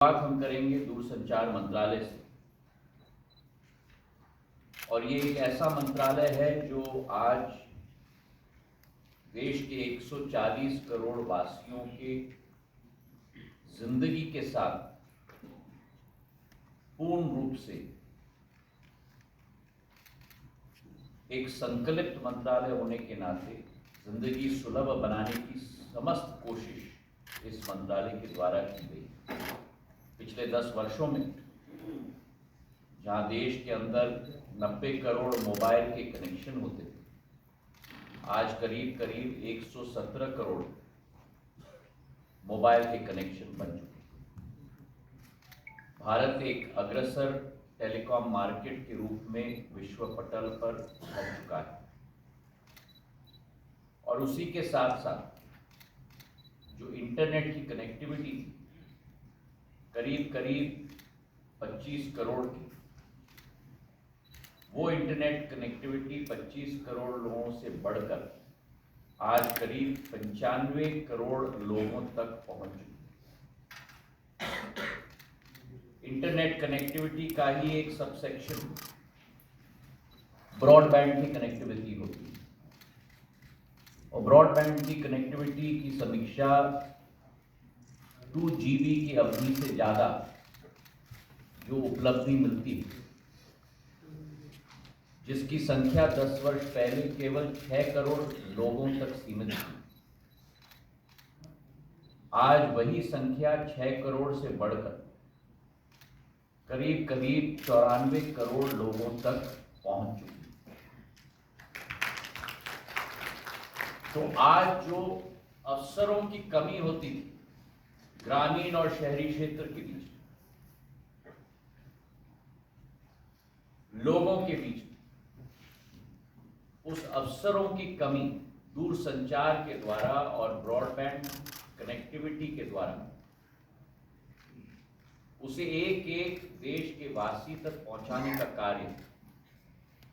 बात हम करेंगे दूरसंचार मंत्रालय से। और ये एक ऐसा मंत्रालय है जो आज देश के 140 करोड़ वासियों के जिंदगी के साथ पूर्ण रूप से एक संकलित मंत्रालय होने के नाते जिंदगी सुलभ बनाने की समस्त कोशिश इस मंत्रालय के द्वारा की गई। पिछले 10 वर्षों में जहां देश के अंदर 90 करोड़ मोबाइल के कनेक्शन होते थे, आज करीब करीब 117 करोड़ मोबाइल के कनेक्शन बन चुके हैं। भारत एक अग्रसर टेलीकॉम मार्केट के रूप में विश्व पटल पर उभर चुका है और उसी के साथ साथ जो इंटरनेट की कनेक्टिविटी करीब करीब 25 करोड़ की, वो इंटरनेट कनेक्टिविटी 25 करोड़ लोगों से बढ़कर आज करीब 95 करोड़ लोगों तक पहुंच चुकी है। इंटरनेट कनेक्टिविटी का ही एक सबसेक्शन ब्रॉडबैंड की कनेक्टिविटी होती है और ब्रॉडबैंड की कनेक्टिविटी की समीक्षा 2 GB की अवधि से ज़्यादा जो उपलब्धि मिलती है, जिसकी संख्या 10 वर्ष पहले केवल 6 करोड़ लोगों तक सीमित थी, आज वही संख्या 6 करोड़ से बढ़कर करीब करीब 94 करोड़ लोगों तक पहुंच चुकी है। तो आज जो अवसरों की कमी होती थी ग्रामीण और शहरी क्षेत्र के बीच, लोगों के बीच, उस अवसरों की कमी दूरसंचार के द्वारा और ब्रॉडबैंड कनेक्टिविटी के द्वारा उसे एक एक देश के वासी तक पहुंचाने का कार्य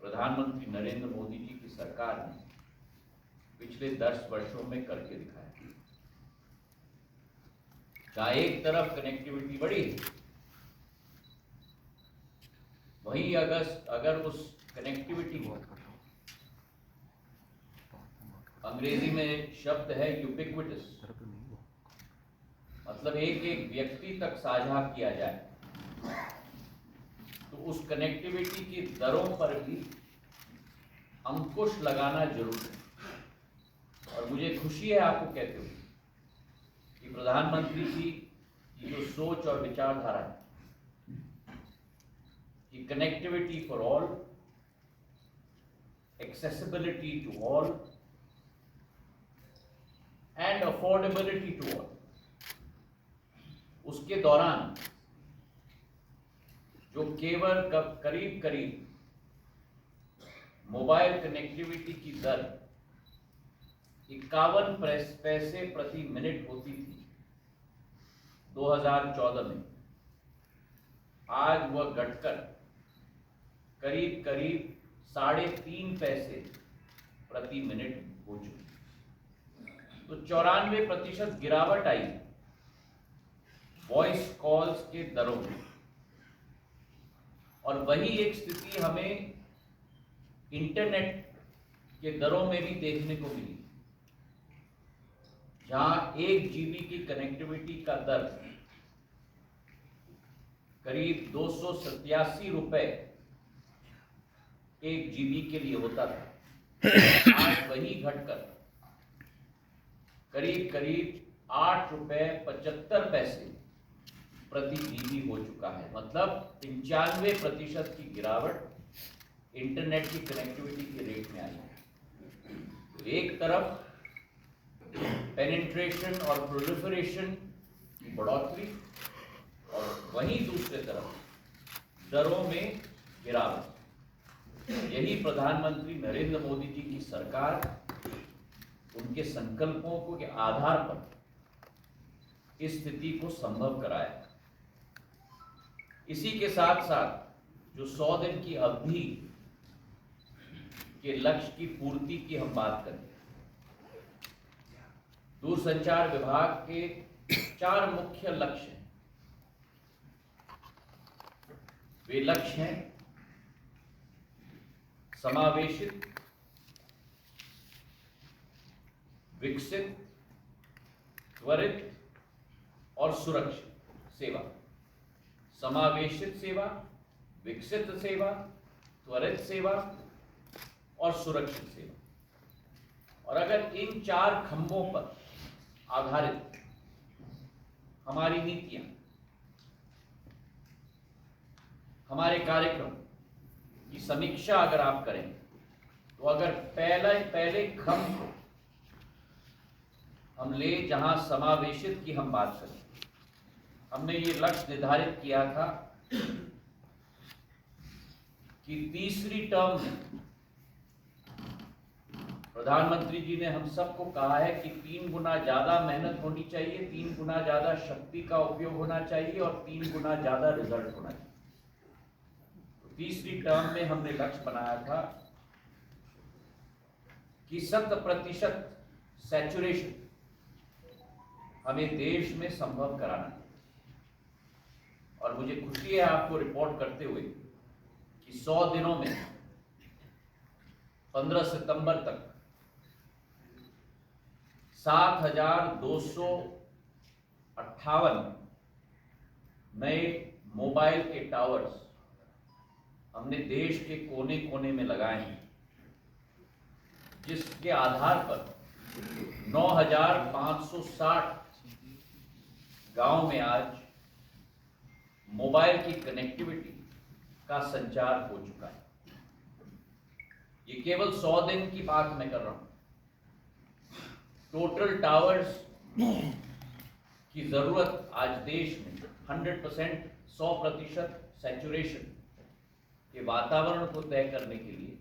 प्रधानमंत्री नरेंद्र मोदी जी की सरकार ने पिछले 10 वर्षों में करके दिखाया। जहां एक तरफ कनेक्टिविटी बढ़ी, वहीं अगर उस कनेक्टिविटी को, अंग्रेजी में शब्द है यूबिक्विटस, मतलब एक एक व्यक्ति तक साझा किया जाए, तो उस कनेक्टिविटी की दरों पर भी अंकुश लगाना जरूरी है। और मुझे खुशी है आपको कहते हुए कि प्रधानमंत्री जी की जो सोच और विचारधारा है कि connectivity for all, accessibility to all and affordability to all, उसके दौरान जो केवल करीब करीब मोबाइल कनेक्टिविटी की दर 51 पैसे प्रति मिनट होती थी 2014 में, आज वह घटकर करीब करीब 3.5 पैसे प्रति मिनट हो चुकी। तो 94% गिरावट आई वॉइस कॉल्स के दरों में। और वही एक स्थिति हमें इंटरनेट के दरों में भी देखने को मिली, जहां 1 GB की कनेक्टिविटी का दर करीब 287 रुपए 1 GB के लिए होता था, आज वही घटकर करीब करीब 8 रुपए 75 पैसे प्रति GB हो चुका है। मतलब 95% की गिरावट इंटरनेट की कनेक्टिविटी के रेट में आई है। तो एक तरफ पेनिट्रेशन और प्रोलिफरेशन की बढ़ोतरी और वहीं दूसरे तरफ दरों में गिरावट। यही प्रधानमंत्री नरेंद्र मोदी जी की सरकार उनके संकल्पों को के आधार पर इस स्थिति को संभव कराया। इसी के साथ साथ जो 100 दिन की अवधि के लक्ष्य की पूर्ति की हम बात करें, दूरसंचार विभाग के 4 मुख्य लक्ष्य हैं। वे लक्ष्य हैं समावेशित, विकसित, त्वरित और सुरक्षित सेवा। समावेशित सेवा, विकसित सेवा, त्वरित सेवा और सुरक्षित सेवा। और अगर इन 4 खंभों पर आधारित हमारी नीतियां, हमारे कार्यक्रम की समीक्षा अगर आप करें, तो अगर पहले खंभ को हम ले जहां समावेशित की हम बात करें, हमने ये लक्ष्य निर्धारित किया था कि तीसरी टर्म में प्रधानमंत्री जी ने हम सबको कहा है कि 3 गुना ज्यादा मेहनत होनी चाहिए, 3 गुना ज्यादा शक्ति का उपयोग होना चाहिए और 3 गुना ज्यादा रिजल्ट होना चाहिए। तो तीसरी टर्म में हमने लक्ष्य बनाया था कि 100% सैचुरेशन हमें देश में संभव कराना है। और मुझे खुशी है आपको रिपोर्ट करते हुए कि 100 दिनों में 15 सितंबर तक 7,258 नए मोबाइल के टावर्स हमने देश के कोने कोने में लगाए हैं, जिसके आधार पर 9,560 गांव में आज मोबाइल की कनेक्टिविटी का संचार हो चुका है। ये केवल 100 दिन की बात मैं कर रहा हूं। टोटल टावर्स की जरूरत आज देश में 100% सैचुरेशन के वातावरण को तय करने के लिए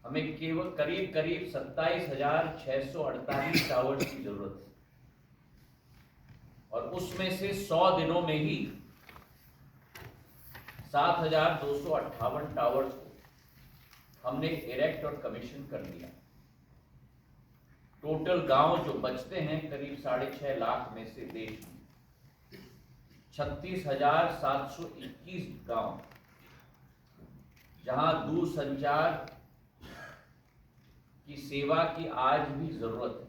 हमें केवल करीब 27,648 टावर्स की जरूरत है। और उसमें से 100 दिनों में ही 7,258 टावर्स को हमने इरेक्ट और कमीशन कर दिया। टोटल गांव जो बचते हैं करीब 6.5 लाख में से देश में 36,721 गांव जहां दूरसंचार की सेवा की आज भी जरूरत है,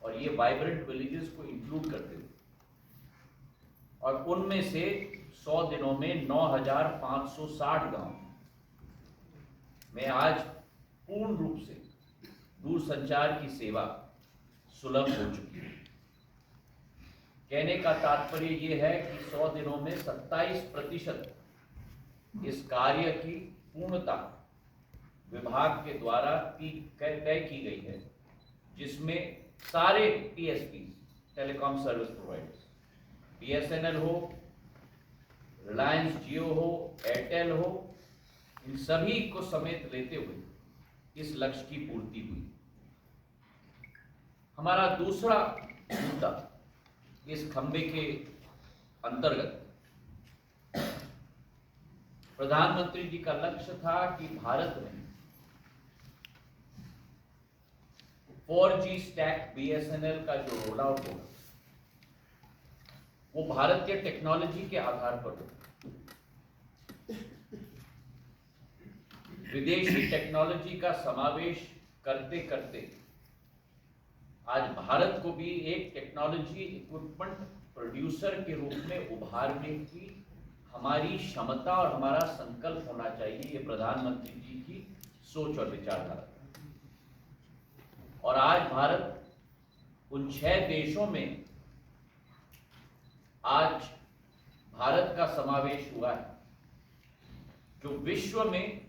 और ये वाइब्रेंट विलेजेस को इंक्लूड करते हुए, और उनमें से 100 दिनों में 9,560 गांव में आज पूर्ण रूप से दूरसंचार की सेवा सुलभ हो चुकी है। कहने का तात्पर्य ये है कि 100 दिनों में 27% इस कार्य की पूर्णता विभाग के द्वारा तय की गई है, जिसमें सारे TSP, telecom service providers, BSNL हो, रिलायंस जियो हो, एयरटेल हो, इन सभी को समेत लेते हुए इस लक्ष्य की पूर्ति हुई। हमारा दूसरा मुद्दा इस खंबे के अंतर्गत प्रधानमंत्री जी का लक्ष्य था कि भारत में 4G स्टैक बीएसएनएल का जो रोल आउट होगा वो भारतीय टेक्नोलॉजी के आधार पर होगा। विदेशी टेक्नोलॉजी का समावेश करते करते आज भारत को भी एक टेक्नोलॉजी इक्विपमेंट प्रोड्यूसर के रूप में उभारने की हमारी क्षमता और हमारा संकल्प होना चाहिए। ये प्रधानमंत्री जी की सोच और विचारधारा। और आज भारत उन 6 देशों में आज भारत का समावेश हुआ है जो विश्व में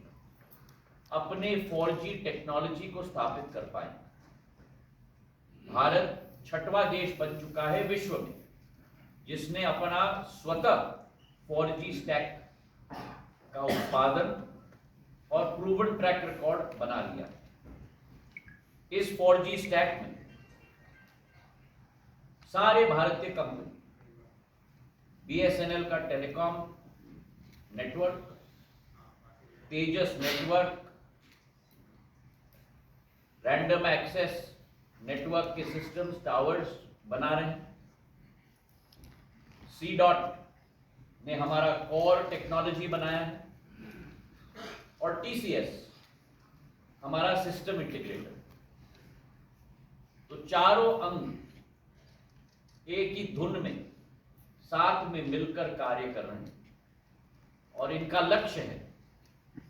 अपने 4G टेक्नोलॉजी को स्थापित कर पाए। भारत 6वां देश बन चुका है विश्व में जिसने अपना स्वतः 4G स्टैक का उत्पादन और प्रूवन ट्रैक रिकॉर्ड बना लिया। इस 4G स्टैक में सारे भारतीय कंपनी, बीएसएनएल का टेलीकॉम नेटवर्क, तेजस नेटवर्क, रैंडम एक्सेस नेटवर्क के सिस्टम्स, टावर्स बना रहे हैं। C.DOT ने हमारा कोर टेक्नोलॉजी बनाया है और टीसीएस हमारा सिस्टम इंटीग्रेटर। तो चारों अंग एक ही धुन में साथ में मिलकर कार्य कर रहे हैं और इनका लक्ष्य है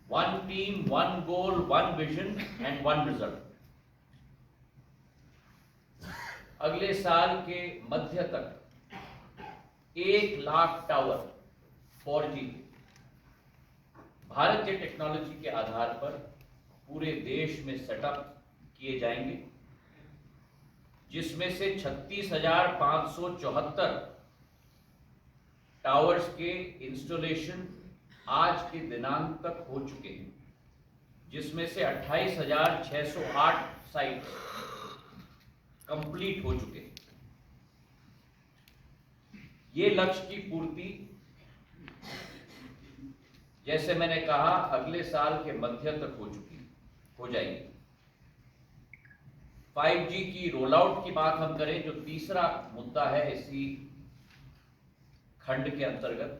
one team, one goal, one vision and one result. अगले साल के मध्य तक 1 लाख टावर 4G भारतीय टेक्नोलॉजी के आधार पर पूरे देश में सेटअप किए जाएंगे, जिसमें से 36,574 टावर्स के इंस्टॉलेशन आज के दिनांक तक हो चुके हैं, जिसमें से 28,608 साइट कंप्लीट हो चुके हैं। ये लक्ष्य की पूर्ति, जैसे मैंने कहा, अगले साल के मध्य तक हो जाएगी। 5G की रोलआउट की बात हम करें, जो तीसरा मुद्दा है इसी खंड के अंतर्गत,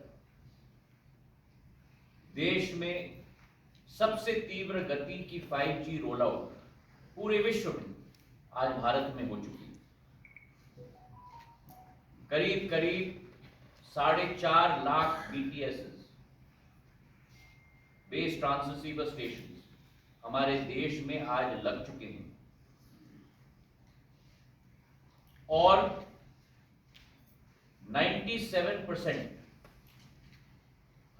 देश में सबसे तीव्र गति की 5G रोलआउट पूरे विश्व में आज भारत में हो चुकी है। करीब करीब 4.5 lakh BTS base transceiver station हमारे देश में आज लग चुके हैं और 97%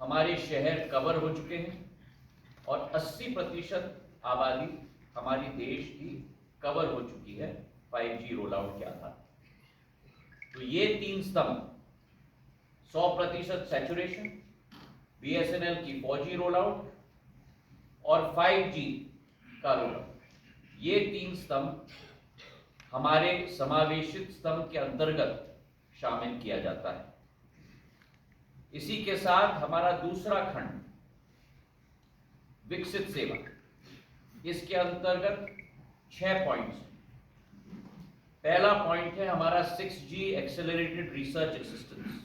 हमारे शहर कवर हो चुके हैं और 80% आबादी हमारी देश की कवर हो चुकी है 5G रोलआउट के आधार। तो ये 3 स्तंभ, 100% सैचुरेशन, BSNL की 4G रोलआउट और 5G का रोलआउट, ये 3 स्तंभ हमारे समावेशित स्तंभ के अंतर्गत शामिल किया जाता है। इसी के साथ हमारा दूसरा खंड विकसित सेवा, इसके अंतर्गत 6 पॉइंट्स। पहला पॉइंट है हमारा 6G एक्सेलरेटेड रिसर्च असिस्टेंस,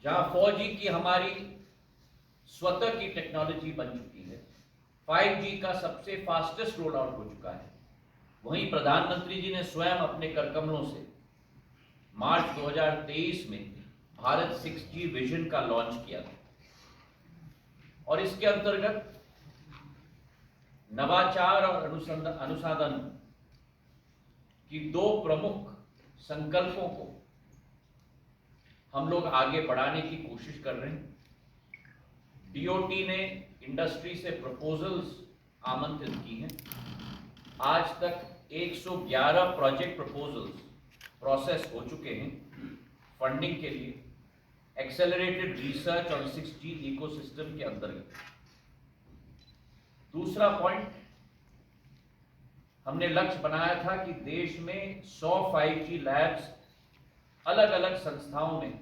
जहां 4G की हमारी स्वतः की टेक्नोलॉजी बन चुकी है, 5G का सबसे फास्टेस्ट रोल आउट हो चुका है। वहीं प्रधानमंत्री जी ने स्वयं अपने करकमलों से मार्च 2023 में भारत 6G विजन का लॉन्च किया था और इसके अंतर्गत नवाचार और अनुसंधान की 2 प्रमुख संकल्पों को हम लोग आगे बढ़ाने की कोशिश कर रहे हैं। DOT ने इंडस्ट्री से प्रपोजल्स आमंत्रित की हैं। आज तक 111 प्रोजेक्ट प्रपोजल्स प्रोसेस हो चुके हैं फंडिंग के लिए एक्सेलरेटेड रिसर्च और 6G इकोसिस्टम के अंतर्गत। दूसरा पॉइंट, हमने लक्ष्य बनाया था कि देश में 100 5G लैब्स अलग अलग संस्थाओं में,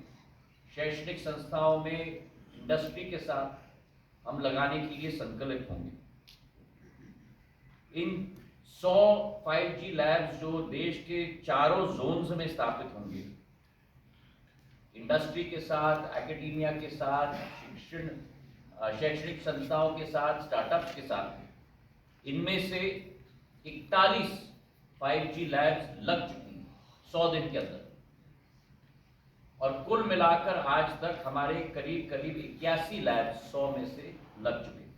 शैक्षणिक संस्थाओं में, इंडस्ट्री के साथ हम लगाने के लिए संकल्पित होंगे। इन 100 5G लैब्स जो देश के चारों जोन्स में स्थापित होंगे, इंडस्ट्री के साथ, एकेडेमिया के साथ, शैक्षणिक संस्थाओं के साथ, स्टार्टअप्स के साथ, इनमें से 41 5G लैब्स लग चुकी हैं 100 दिन के अंदर और कुल मिलाकर आज तक हमारे करीब करीब 81 लैब्स 100 में से लग चुके हैं।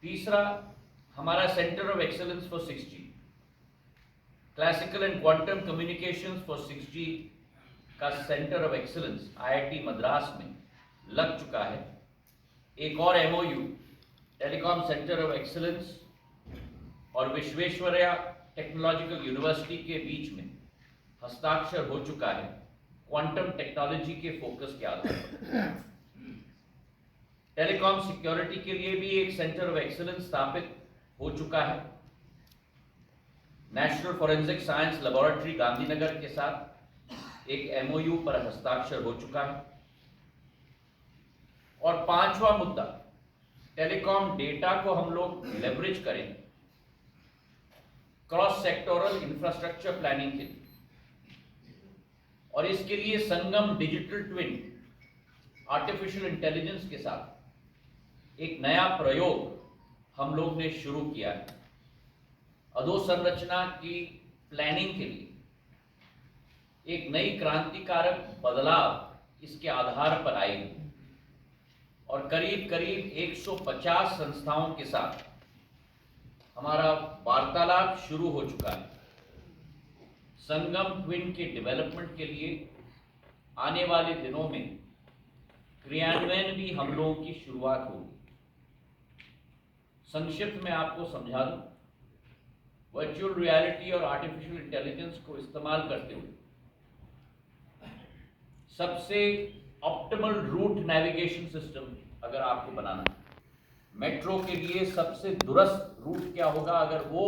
तीसरा, हमारा centre of excellence for 6G, classical and quantum communications for 6G का centre of excellence IIT Madras में लग चुका है। एक और MOU telecom centre of excellence और विश्वेश्वरैया टेक्नोलॉजिकल यूनिवर्सिटी के बीच में हस्ताक्षर हो चुका है क्वांटम टेक्नोलॉजी के फोकस के आधार पर। टेलीकॉम सिक्योरिटी के लिए भी एक सेंटर ऑफ एक्सेलेंस स्थापित हो चुका है। National forensic science laboratory Gandhinagar के साथ एक MOU पर हस्ताक्षर हो चुका है। और 5वां मुद्दा, टेलीकॉम डेटा को हम लोग लेवरेज करें क्रॉस सेक्टोरल इंफ्रास्ट्रक्चर प्लानिंग के लिए और इसके लिए संगम डिजिटल ट्विन आर्टिफिशियल इंटेलिजेंस के साथ एक नया प्रयोग हम लोग ने शुरू किया है। अधोसंरचना की प्लानिंग के लिए एक नई क्रांतिकारक बदलाव इसके आधार पर आएगी और करीब करीब 150 संस्थाओं के साथ हमारा वार्तालाप शुरू हो चुका है। संगम ट्विन के डेवलपमेंट के लिए आने वाले दिनों में क्रियान्वयन भी हम लोगों की शुरुआत होगी। संक्षिप्त में आपको समझा दूं, वर्चुअल रियलिटी और आर्टिफिशियल इंटेलिजेंस को इस्तेमाल करते हुए सबसे ऑप्टिमल रूट नेविगेशन सिस्टम अगर आपको बनाना है, मेट्रो के लिए सबसे दुरुस्त रूट क्या होगा, अगर वो